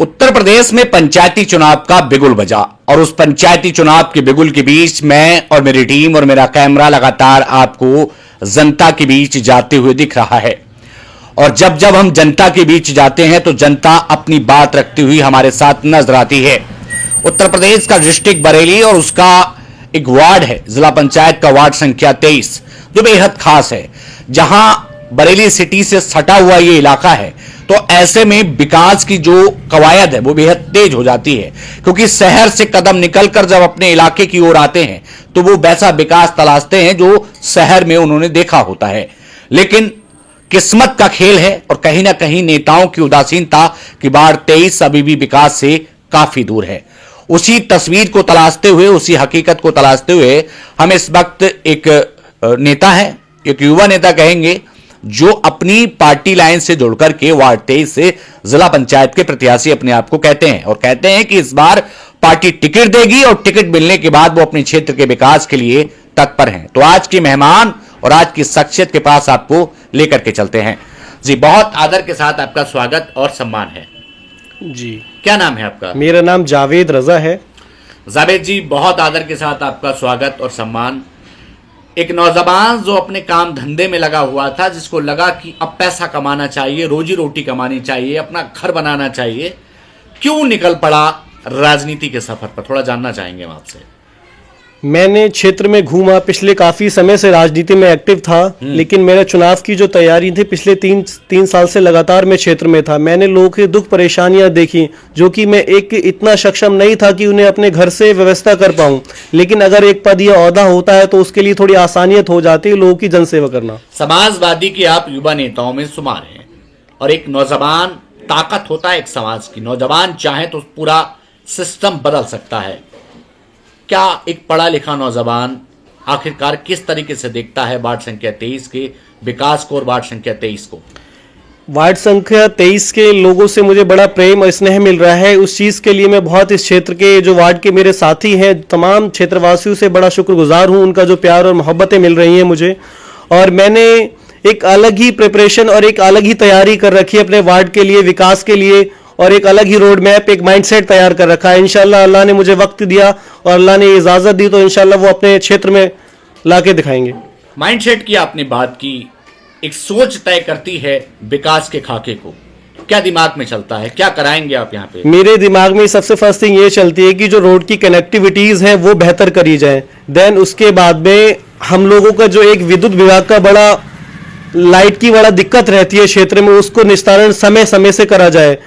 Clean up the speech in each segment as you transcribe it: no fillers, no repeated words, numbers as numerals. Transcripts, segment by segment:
उत्तर प्रदेश में पंचायती चुनाव का बिगुल बजा और उस पंचायती चुनाव के बिगुल के बीच मैं और मेरी टीम और मेरा कैमरा लगातार आपको जनता के बीच जाते हुए दिख रहा है। और जब जब हम जनता के बीच जाते हैं तो जनता अपनी बात रखती हुई हमारे साथ नजर आती है। उत्तर प्रदेश का डिस्ट्रिक्ट बरेली और उसका एक वार्ड है, जिला पंचायत का वार्ड संख्या 23, जो बेहद खास है। जहां बरेली सिटी से सटा हुआ ये इलाका है, तो ऐसे में विकास की जो कवायद है वो बेहद तेज हो जाती है, क्योंकि शहर से कदम निकलकर जब अपने इलाके की ओर आते हैं तो वो वैसा विकास तलाशते हैं जो शहर में उन्होंने देखा होता है। लेकिन किस्मत का खेल है और कहीं ना कहीं नेताओं की उदासीनता की वार्ड 23 अभी भी विकास से काफी दूर है। उसी तस्वीर को तलाशते हुए, उसी हकीकत को तलाशते हुए हम इस वक्त एक नेता है, एक युवा नेता कहेंगे, जो अपनी पार्टी लाइन से जुड़कर के वार्ड 23 से जिला पंचायत के प्रत्याशी अपने आप को कहते हैं और कहते हैं कि इस बार पार्टी टिकट देगी और टिकट मिलने के बाद वो अपने क्षेत्र के विकास के लिए तत्पर हैं। तो आज के मेहमान और आज की शख्सियत के पास आपको लेकर के चलते हैं। जी, बहुत आदर के साथ आपका स्वागत और सम्मान है। जी, क्या नाम है आपका? मेरा नाम जावेद रजा है। जावेद जी, बहुत आदर के साथ आपका स्वागत और सम्मान। एक नौजवान जो अपने काम धंधे में लगा हुआ था, जिसको लगा कि अब पैसा कमाना चाहिए, रोजी रोटी कमानी चाहिए, अपना घर बनाना चाहिए, क्यों निकल पड़ा राजनीति के सफर पर? थोड़ा जानना चाहेंगे हम आपसे। मैंने क्षेत्र में घूमा, पिछले काफी समय से राजनीति में एक्टिव था, लेकिन मेरा चुनाव की जो तैयारी थी पिछले तीन साल से लगातार मैं क्षेत्र में था। मैंने लोगों की दुख परेशानियां देखी, जो कि मैं एक इतना सक्षम नहीं था कि उन्हें अपने घर से व्यवस्था कर पाऊं। लेकिन अगर एक पद या ओहदा होता है तो उसके लिए थोड़ी आसानियत हो जाती है लोगों की जनसेवा करना। समाजवादी के आप युवा नेताओं में शुमार हैं और एक नौजवान ताकत होता है एक समाज की। नौजवान चाहे तो पूरा सिस्टम बदल सकता है। क्या एक पढ़ा लिखा नौजवान आखिरकार किस तरीके से देखता है वार्ड संख्या 23 के विकास को और वार्ड संख्या 23 को? वार्ड संख्या 23 के लोगों से मुझे बड़ा प्रेम और स्नेह मिल रहा है। उस चीज़ के लिए मैं बहुत इस क्षेत्र के जो वार्ड के मेरे साथी हैं, तमाम क्षेत्रवासियों से बड़ा शुक्रगुजार हूं। उनका जो प्यार और मोहब्बतें मिल रही हैं मुझे, और मैंने एक अलग ही प्रिपरेशन और एक अलग ही तैयारी कर रखी है अपने वार्ड के लिए, विकास के लिए, और एक अलग ही रोड मैप, एक माइंडसेट तैयार कर रखा है। इंशाल्लाह अल्लाह ने मुझे वक्त दिया और अल्लाह ने इजाज़त दी तो इंशाल्लाह वो अपने क्षेत्र में लाके दिखाएंगे। माइंडसेट की आपने बात की, एक सोच तय करती है विकास के खाके को। क्या दिमाग में चलता है, क्या कराएंगे आप यहाँ पे? मेरे दिमाग में सबसे फर्स्ट थिंग ये चलती है कि जो रोड की कनेक्टिविटीज़ हैं वो बेहतर करी जाए। देन उसके बाद में हम लोगों का जो एक विद्युत विभाग का बड़ा लाइट की बड़ा दिक्कत रहती है क्षेत्र में, उसको निस्तारण समय समय से करा जाए।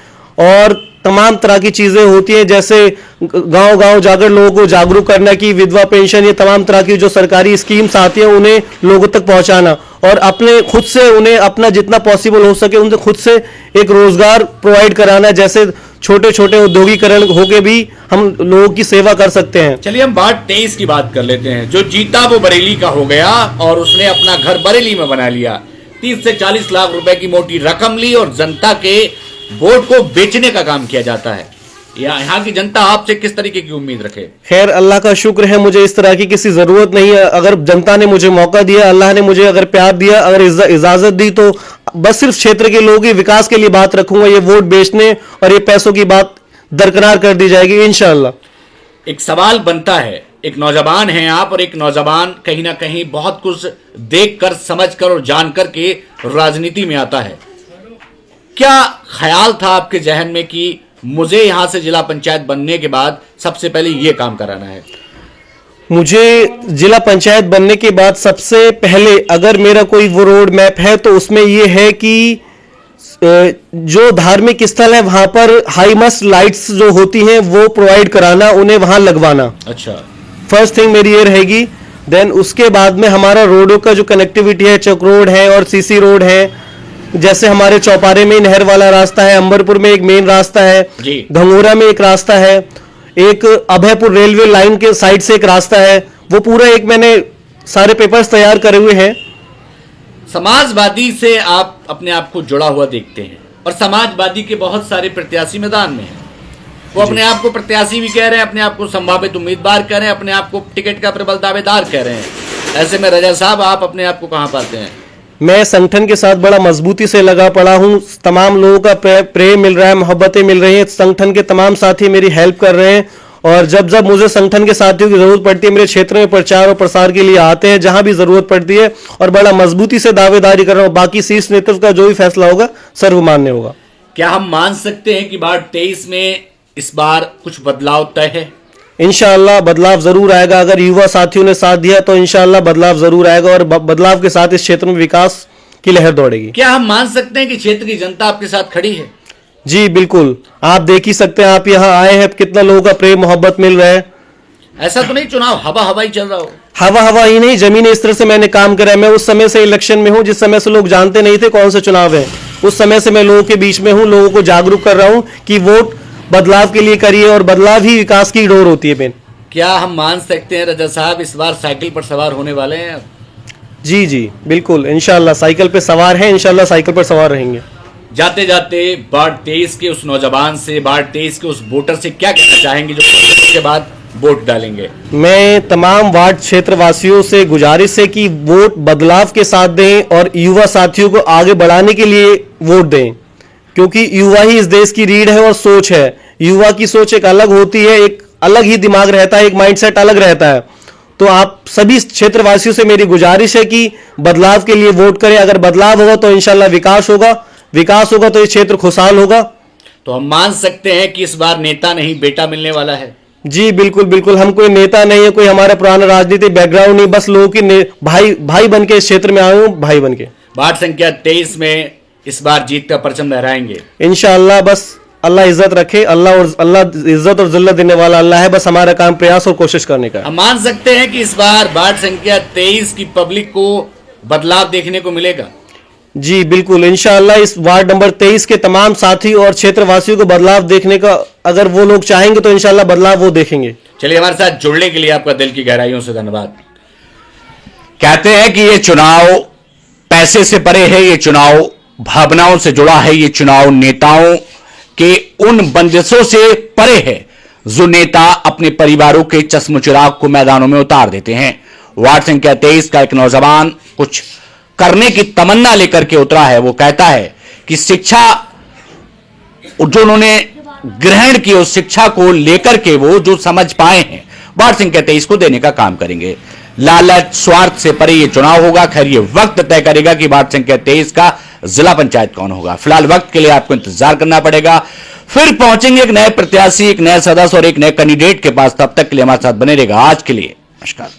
और तमाम तरह की चीज़ें होती हैं, जैसे गांव गांव जाकर लोगों को जागरूक करना कि विधवा पेंशन, ये तमाम तरह की जो सरकारी स्कीम्स आती हैं उन्हें लोगों तक पहुंचाना, और अपने खुद से उन्हें अपना जितना पॉसिबल हो सके उनसे खुद से एक रोजगार प्रोवाइड कराना। जैसे छोटे छोटे औद्योगिकरण होके भी हम लोगों की सेवा कर सकते हैं। चलिए हम वार्ड 23 की बात कर लेते हैं। जो जीता वो बरेली का हो गया और उसने अपना घर बरेली में बना लिया। 30 से 40 लाख रुपए की मोटी रकम ली और जनता के वोट को बेचने का काम किया जाता है। यहाँ की जनता आपसे किस तरीके की उम्मीद रखे? खैर, अल्लाह का शुक्र है, मुझे इस तरह की किसी जरूरत नहीं है। अगर जनता ने मुझे मौका दिया, अल्लाह ने मुझे अगर प्यार दिया, अगर इजाजत दी, तो बस सिर्फ क्षेत्र के लोगों के विकास के लिए बात रखूंगा। ये वोट बेचने और ये पैसों की बात दरकिनार कर दी जाएगी इंशाअल्लाह। एक सवाल बनता है, एक नौजवान है आप और एक नौजवान कहीं ना कहीं बहुत कुछ देख कर, समझ कर और जान कर के राजनीति में आता है। क्या ख्याल था आपके जहन में कि मुझे यहां से जिला पंचायत बनने के बाद सबसे पहले ये काम कराना है? मुझे जिला पंचायत बनने के बाद सबसे पहले अगर मेरा कोई वो रोड मैप है तो उसमें ये है कि जो धार्मिक स्थल है वहां पर हाई मस्ट लाइट्स जो होती हैं वो प्रोवाइड कराना, उन्हें वहां लगवाना। अच्छा, फर्स्ट थिंग मेरी ये रहेगी। देन उसके बाद में हमारा रोडों का जो कनेक्टिविटी है, चौक रोड है और सीसी रोड है। जैसे हमारे चौपारे में नहर वाला रास्ता है, अंबरपुर में एक मेन रास्ता है, घंगोरा में एक रास्ता है, एक अभयपुर रेलवे लाइन के साइड से एक रास्ता है। वो पूरा एक मैंने सारे पेपर्स तैयार करे हुए हैं। समाजवादी से आप अपने आप को जुड़ा हुआ देखते हैं और समाजवादी के बहुत सारे प्रत्याशी मैदान में हैं। वो अपने आप को प्रत्याशी भी कह रहे हैं, अपने आप को संभावित उम्मीदवार कह रहे हैं, अपने आप को टिकट का प्रबल दावेदार कह रहे हैं। ऐसे में रजा साहब, आप अपने आप को कहां पाते हैं? मैं संगठन के साथ बड़ा मजबूती से लगा पड़ा हूँ। तमाम लोगों का प्रेम मिल रहा है, मोहब्बतें मिल रही हैं। संगठन के तमाम साथी मेरी हेल्प कर रहे हैं और जब जब मुझे संगठन के साथियों की जरूरत पड़ती है, मेरे क्षेत्र में प्रचार और प्रसार के लिए आते हैं जहां भी जरूरत पड़ती है, और बड़ा मजबूती से दावेदारी कर रहा हूँ। बाकी शीर्ष नेतृत्व का जो भी फैसला होगा सर्वमान्य होगा। क्या हम मान सकते हैं कि वार्ड 23 में इस बार कुछ बदलाव तय है? इंशाअल्लाह बदलाव जरूर आएगा। अगर युवा साथियों ने साथ दिया तो इंशाअल्लाह बदलाव जरूर आएगा और बदलाव के साथ इस क्षेत्र में विकास की लहर दौड़ेगी। क्या हम मान सकते हैं कि क्षेत्र की जनता आपके साथ खड़ी है? जी बिल्कुल, आप देख ही सकते हैं, आप यहाँ आए हैं, कितना लोगों का प्रेम मोहब्बत मिल रहा है। ऐसा तो नहीं चुनाव हवा हवाई चल रहा हो? हवा ही नहीं, जमीनी स्तर से मैंने काम करा है। मैं उस समय से इलेक्शन में हूँ जिस समय से लोग जानते नहीं थे कौन सा चुनाव है। उस समय से मैं लोगों के बीच में हूँ, लोगों को जागरूक कर रहा हूँ कि वोट बदलाव के लिए करिए और बदलाव ही विकास की डोर होती है। क्या हम मान सकते हैं रजा साहब इस बार साइकिल पर सवार होने वाले हैं? जी जी बिल्कुल, इंशाल्लाह साइकिल पे सवार हैं, इंशाल्लाह साइकिल पर सवार रहेंगे। जाते जाते वार्ड 23 के उस नौजवान से, वार्ड 23 के उस वोटर से क्या कहना चाहेंगे जो कुछ के बाद वोट डालेंगे? मैं तमाम वार्ड क्षेत्र वासियों से गुजारिश है कि वोट बदलाव के साथ दें और युवा साथियों को आगे बढ़ाने के लिए वोट दें, क्योंकि युवा ही इस देश की रीढ़ है और सोच है। युवा की सोच एक अलग होती है, एक अलग ही दिमाग रहता है, एक माइंडसेट अलग रहता है। तो आप सभी क्षेत्रवासियों से मेरी गुजारिश है कि बदलाव के लिए वोट करें। अगर बदलाव होगा तो इंशाल्लाह विकास होगा, विकास होगा तो ये क्षेत्र खुशहाल होगा। तो हम मान सकते हैं कि इस बार नेता नहीं बेटा मिलने वाला है? जी बिल्कुल बिल्कुल, हम कोई नेता नहीं है, कोई हमारा पुराना राजनीतिक बैकग्राउंड नहीं, बस लोगों की भाई बन के इस क्षेत्र में आए हूँ, भाई बन के। वार्ड संख्या 23 में इस बार जीत का परचम लहराएंगे इंशाअल्लाह। बस अल्लाह इज्जत रखे, अल्लाह इज्जत और जिल्लत देने वाला अल्लाह है। बस हमारा काम प्रयास और कोशिश करने का। हम मान सकते हैं कि इस बार वार्ड संख्या 23 की पब्लिक को बदलाव देखने को मिलेगा? जी बिल्कुल, इंशाअल्लाह इस वार्ड नंबर 23 के तमाम साथी और क्षेत्रवासियों को बदलाव देखने का अगर वो लोग चाहेंगे तो इंशाअल्लाह बदलाव वो देखेंगे। चलिए, हमारे साथ जुड़ने के लिए आपका दिल की गहराइयों से धन्यवाद। कहते हैं कि ये चुनाव पैसे से परे है, ये चुनाव भावनाओं से जुड़ा है, ये चुनाव नेताओं के उन बंदिशों से परे है जो नेता अपने परिवारों के चश्म चिराग को मैदानों में उतार देते हैं। वार्ड संख्या 23 का एक नौजवान कुछ करने की तमन्ना लेकर के उतरा है। वो कहता है कि शिक्षा जो उन्होंने ग्रहण की, उस शिक्षा को लेकर के वो जो समझ पाए हैं वार्ड संख्या 23 को देने का काम करेंगे। लालच स्वार्थ से परे ये चुनाव होगा। खैर ये वक्त तय करेगा कि वार्ड संख्या 23 का जिला पंचायत कौन होगा। फिलहाल वक्त के लिए आपको इंतजार करना पड़ेगा। फिर पहुंचेंगे एक नए प्रत्याशी, एक नए सदस्य और एक नए कैंडिडेट के पास। तब तक के लिए हमारे साथ बने रहेगा। आज के लिए नमस्कार।